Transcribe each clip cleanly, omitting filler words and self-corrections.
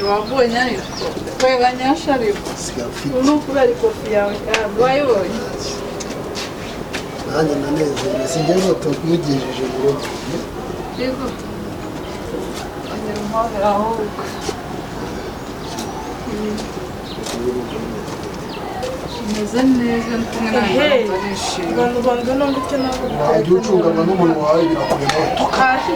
wabonye ariko kwega nyasha ariko unukuba ariko yawe wayibonye nanjye nanezerwa sinjye ngo tukugejeje mu rugo yego agera mpamvu aho meze neza ndi kumwe n'abantu barishimye abantu bangana gutya ntabwo wajya ucungana n'umuntu wawe birakureba tukaje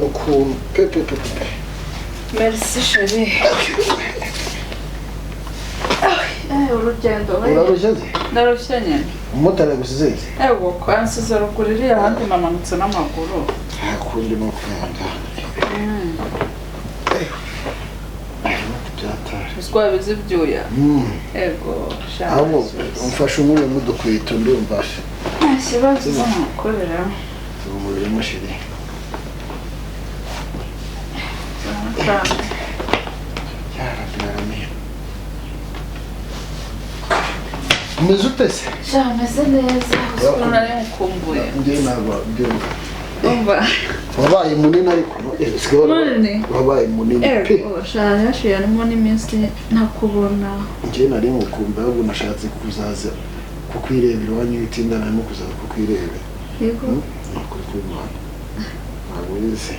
ukuntu pepe. Merci chérie. Urugendo urarushye ndarushye nyine umumotari yagusize ego kwansize ruguru iri ahandi namanutse n'amaguru akundi no kwanga twabize ibyuya ego abo umfashe umwe mu dukweto ndumva nta kibazo nakorera umubiri mushiri umeze utese meze neza uko nari mukumbuye ngiye ntabwo umva wabaye munini ariko wabaye munini pe shana yashiramo n'iminsi ntakubona ngiye nari mukumbuye ahubwo nashatse kuzaza kukwirebera wanyitindana no kuzaza kukwirebera yego nakuri kw'Imana ntabwo wize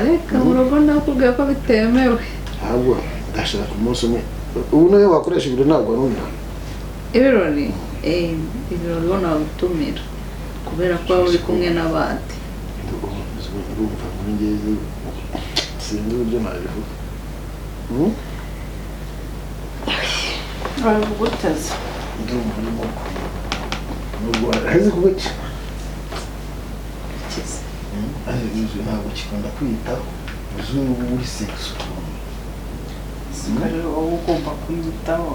reka mu rugo nakubwiye ko bitemewe ahubwo ndashaka umunsi umwe ubu nayo wakoresha ibiro ntabwo arumva ibirori ibirori ubona wagutumira kubera ko uri kumwe n'abandi urumva muri ngeze sinzi uburyo nabivuga wabivuga utazi ndumva urimo nubwo araheze kuguca ariko ntabwo kikunda kwitaho uzuba uri sexy rero wowe ugomba kwiyitaho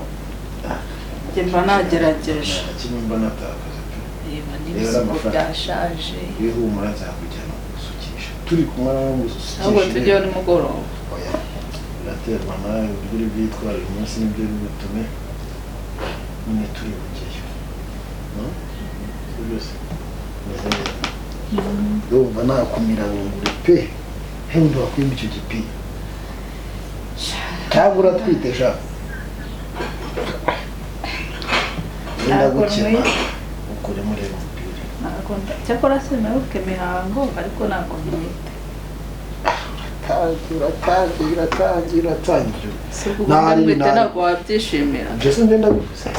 njye mba nagerageje kimwe mba natakaza pe reba n'ibisuko byashaje ibihumura nzakujyana gusukisha turi kumwe n'umusukisha ahubwo tujyeho nimugoroba oya biraterwa nawe uburyo uri bwitwara uyu munsi nibyo bigutume nyine turi bugeyo byose ndumva nakumira nguri pe hewe wakwimba icyo gipi cyangwa uratwite sha ndagukema ukuri mureba umupira nakunda cyakora sinaruke mihango ariko nakunda mwite iratangira mwite ntabwo wabyishimira byose ngenda bivuze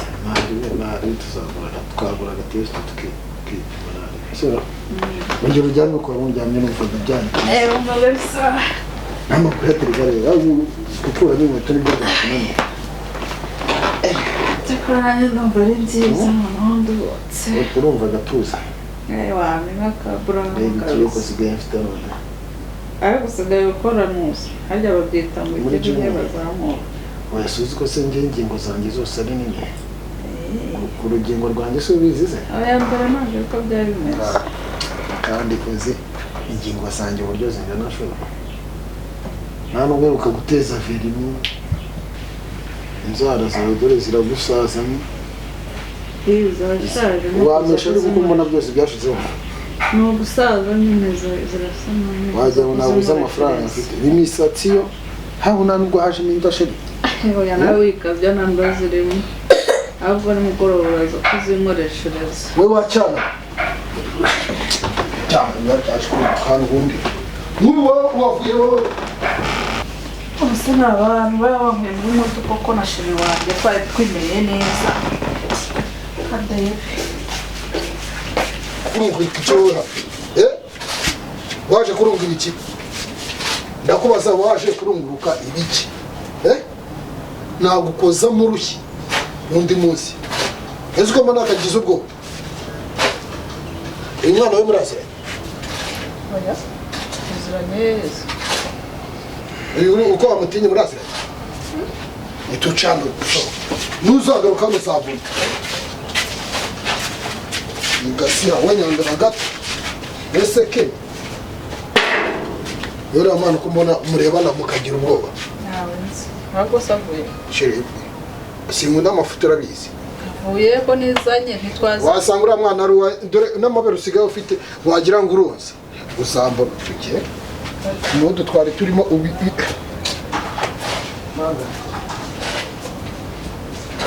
nari tuzagura twagura agatest tukipima nari sura ngiro ujyanye ko wumujyanye n'umva bijyanye umva bisa n'amakuru yatirigare gukura n'inkweto n'ibyo bakeneye cyakora nanjye ndumva ari nziza n'undi wose urumva gatuza wamenya akabura n'ibyo sigaye mfite none ariko usigaye gukora nusa harya babyita ngo ibyo bazamuka wasuzi ko se ingingo zanjye zose ari nini ku rugingo rwanjye se ubizize aya mbere ntabwo uko byari bimeze kandi koze ingingo zanjye uburyo zingana shora nta n'uberuka guteza verinu inzara zawe dore ziragusazamo wamesha ariko uko mbona byose byashizeho ni ugusaza nyine zirasa none wajya ngo nabuze amafaranga mfite imisatsi yo haba nta nubwo hajemo indasheri oya nawe wikabya nta ndwara zirimo ahubwo nimugoroba uraza kuzinkoreshereza we wacana cyane yataje ku kantu ubundi n'ubu wavuyeho bose ni abantu baba bahuye muri moto koko na sheri wanjye twari twimereye neza kadebe kurunguka icyora waje kurunga ibiki ndakubaza waje kurunguruka ibiki nagukoza mu rushyi undi munsi ese uko mbona akagize ubwo uyu mwana we murasira oya uzira neza uyu uko wamutinye murasira itucana ntuzagaruka hano saa mbiri ngasira wanyandana gato ese ke yora mwana uko mbona murebana mukagira ubwoba nawe nzi ntabwo savuye sheri sinkunda amafuta urabizi avuye ko nizanye ntitwazi wasanga uriya mwana ari uwa dore n'amabere usigaye ufite wagira ngo uruzi usambona tugiye n'udu twari turimo